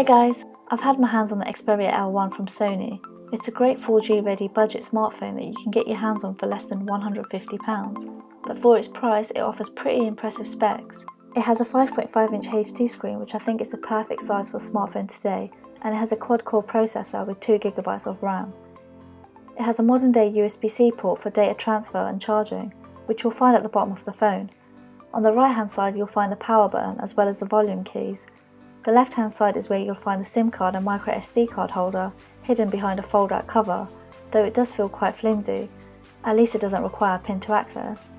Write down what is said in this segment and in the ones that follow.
Hey guys, I've had my hands on the Xperia L1 from Sony. It's a great 4G ready budget smartphone that you can get your hands on for less than £150, but for its price it offers pretty impressive specs. It has a 5.5-inch HD screen, which I think is the perfect size for a smartphone today, and it has a quad-core processor with 2GB of RAM. It has a modern-day USB-C port for data transfer and charging, which you'll find at the bottom of the phone. On the right-hand side you'll find the power button as well as the volume keys. The left-hand side is where you'll find the SIM card and micro SD card holder hidden behind a fold-out cover, though it does feel quite flimsy. At least it doesn't require a pin to access.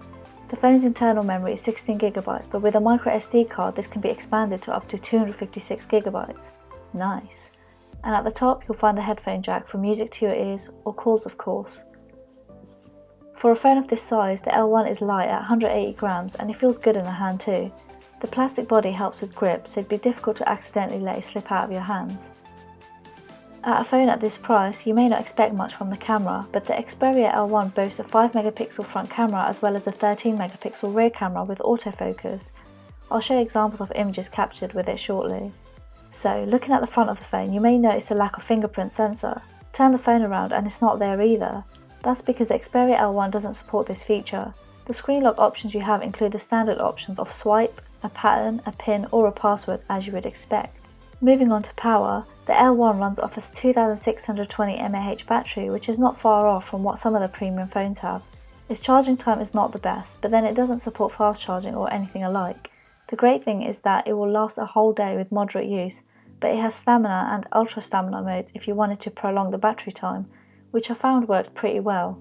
The phone's internal memory is 16GB, but with a micro SD card this can be expanded to up to 256GB. Nice. And at the top you'll find the headphone jack for music to your ears, or calls of course. For a phone of this size, the L1 is light at 180 grams and it feels good in the hand too. The plastic body helps with grip, so it'd be difficult to accidentally let it slip out of your hands. At a phone at this price, you may not expect much from the camera, but the Xperia L1 boasts a 5-megapixel front camera as well as a 13-megapixel rear camera with autofocus. I'll show you examples of images captured with it shortly. So, looking at the front of the phone, you may notice the lack of fingerprint sensor. Turn the phone around and it's not there either. That's because the Xperia L1 doesn't support this feature. The screen lock options you have include the standard options of swipe, a pattern, a pin or a password, as you would expect. Moving on to power, the L1 runs off a 2620 mAh battery, which is not far off from what some of the premium phones have. Its charging time is not the best, but then it doesn't support fast charging or anything alike. The great thing is that it will last a whole day with moderate use, but it has stamina and ultra stamina modes if you wanted to prolong the battery time, which I found worked pretty well.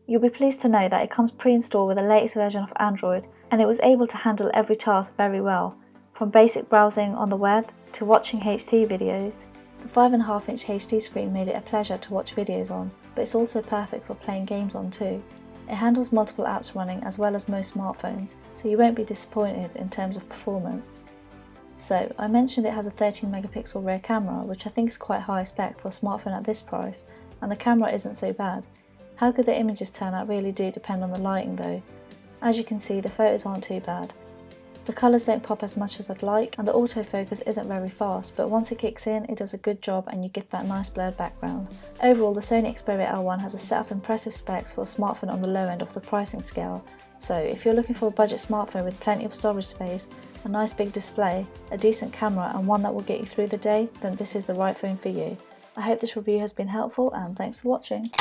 You'll be pleased to know that it comes pre-installed with the latest version of Android, and it was able to handle every task very well, from basic browsing on the web to watching HD videos. The 5.5-inch HD screen made it a pleasure to watch videos on, but it's also perfect for playing games on too. It handles multiple apps running as well as most smartphones, so you won't be disappointed in terms of performance. So, I mentioned it has a 13-megapixel rear camera, which I think is quite high spec for a smartphone at this price, and the camera isn't so bad. How good the images turn out really do depend on the lighting though. As you can see, the photos aren't too bad. The colours don't pop as much as I'd like, and the autofocus isn't very fast, but once it kicks in, it does a good job and you get that nice blurred background. Overall, the Sony Xperia L1 has a set of impressive specs for a smartphone on the low end of the pricing scale. So if you're looking for a budget smartphone with plenty of storage space, a nice big display, a decent camera and one that will get you through the day, then this is the right phone for you. I hope this review has been helpful and thanks for watching.